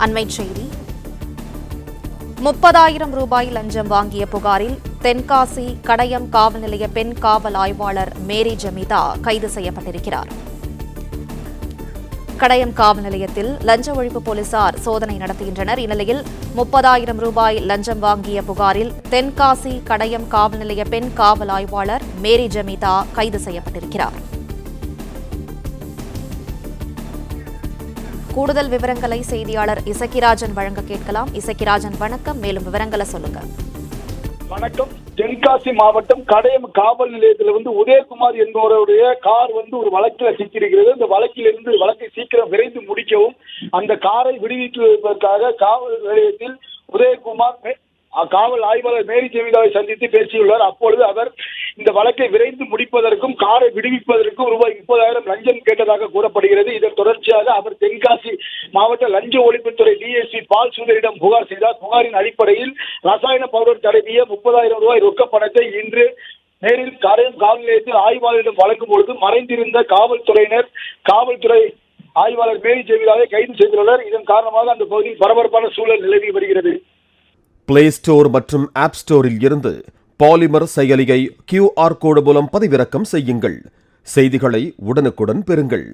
அண்மைச் செய்தி. 30,000 ரூபாய் லஞ்சம் வாங்கிய புகாரில் தென்காசி கடையம் காவல் நிலைய பெண் காவல் ஆய்வாளர் மேரி ஜமீதா கைது செய்யப்பட்டிருக்கிறார். கடையம் காவல் நிலையத்தில் லஞ்ச ஒழிப்பு போலீசார் சோதனை நடத்துகின்றனர். இந்நிலையில் 30,000 ரூபாய் லஞ்சம் வாங்கிய புகாரில் தென்காசி கடையம் காவல் நிலைய பெண் காவல் ஆய்வாளர் மேரி ஜமீதா கைது செய்யப்பட்டிருக்கிறார். கூடுதல் விவரங்களை செய்தியாளர் இசக்கிராஜன் வழங்க கேட்கலாம். இசக்கிராஜன், வணக்கம். மேலும் விவரங்களை சொல்லுங்க. வணக்கம். தென்காசி மாவட்டம் கடையம் காவல் நிலையத்தில் உதயகுமார் என்பவருடைய கார் ஒரு வழக்கில் சிக்கியிருக்கிறது. இந்த வழக்கிலிருந்து வழக்கை சீக்கிரம் விரைந்து முடிக்கவும் அந்த காரை விடுவிப்பதற்காக காவல் நிலையத்தில் உதயகுமார் காவல் ஆய்வாளர் மேரி ஜமீதாவை சந்தித்து பேசியுள்ளார். அப்பொழுது அவர் இந்த வழக்கை விரைந்து முடிப்பதற்கும் காரை விடுவிப்பதற்கும் ரூபாய் 30,000 லஞ்சம் கேட்டதாக கூறப்படுகிறது. இதன் தொடர்ச்சியாக அவர் தென்காசி மாவட்ட லஞ்ச ஒழிப்புத்துறை டிஎஸ்பி பால் சுந்தரிடம் புகார் செய்தார். புகாரின் அடிப்படையில் ரசாயன பவுடர் தடவிய 30,000 ரூபாய் ரொக்க பணத்தை இன்று நேரில் கடையம் காவல் நிலையத்தில் ஆய்வாளரிடம் வழங்கும் பொழுது மறைந்திருந்த காவல்துறை ஆய்வாளர் மேரி ஜமீதாவை கைது செய்துள்ளனர். இதன் காரணமாக அந்த பகுதியில் பரபரப்பான சூழல் நிலவி வருகிறது. பிளே ஸ்டோர் மற்றும் ஆப் ஸ்டோரில் இருந்து பாலிமர் செயலியை QR கோடு மூலம் பதிவிறக்கம் செய்யுங்கள். செய்திகளை உடனுக்குடன் பெறுங்கள்.